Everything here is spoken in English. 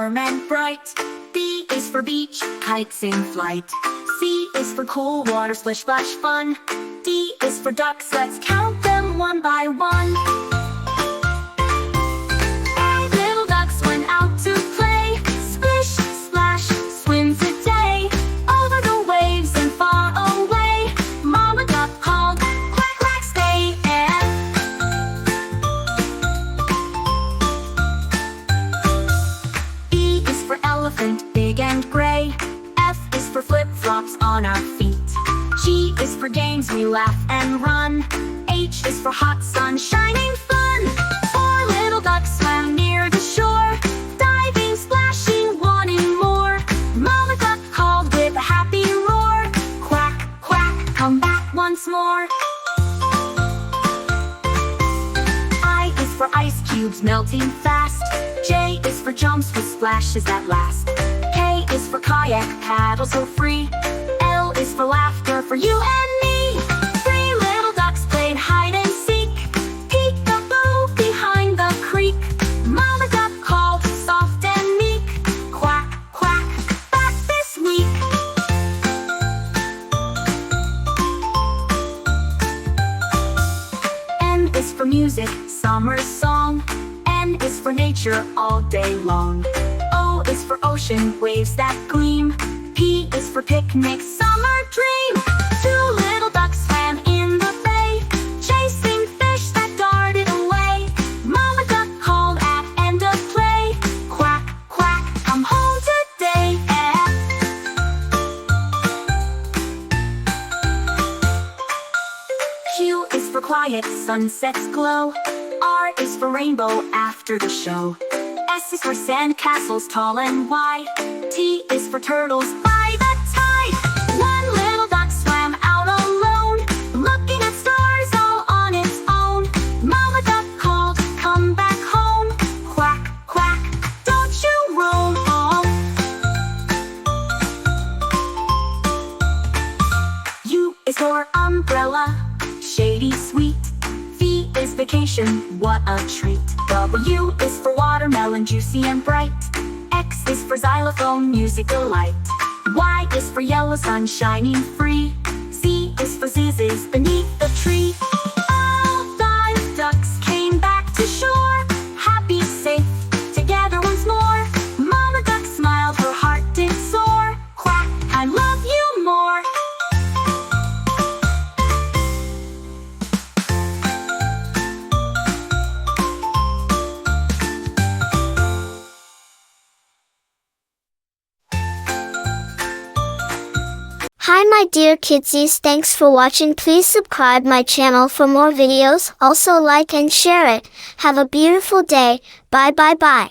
warm and bright. B is for beach, kites in flight. C is for cool water, splish splash fun. D is for ducks, let's count them one by one. Little ducks went out to play. Splish, splash, swim today. Over the waves and far away. Mama duck called, quack, quack, stay. E is for elephant, big and gray. F is for flip-flops on our feet. G is for games, we laugh and run. H is for hot sun, shining fun. Four little ducks swam near the shore, diving, splashing, wanting more. Mama duck called with a happy roar, quack, quack, come back once more. I is for ice cubes melting fast. J is for jumps with splashes that last. K is for kayak, paddle so free. L is for laughter for you and me. Three little ducks played hide and seek. Peek-a-boo behind the creek. Mama duck called soft and meek, quack, quack, back this week. N is for music, summer song. N is for nature all day long. O is for ocean, waves that gleam. P is for picnic, summer dream. Two little ducks swam in the bay, chasing fish that darted away. Mama duck called at end of play, quack, quack, come home today. Q is for quiet, sunsets glow. R is for rainbow after the show. S is for sand castles tall and wide. T is for turtles by the tide. One little duck swam out alone, looking at stars all on its own. Mama duck called, come back home, quack, quack, don't you roam home. U is for umbrella, shady sweet. V is vacation, what a treat. W is for watermelon, juicy and bright. X is for xylophone, music delight. Y is for yellow sun, shining free. Z is for zizzes beneath the tree. All 5 ducks came back to shore, happy, safe, together once more. Mama duck smiled, her heart did soar, quack, I love you more. Hi my dear kidsies, thanks for watching. Please subscribe my channel for more videos. Also like and share it. Have a beautiful day. Bye bye bye.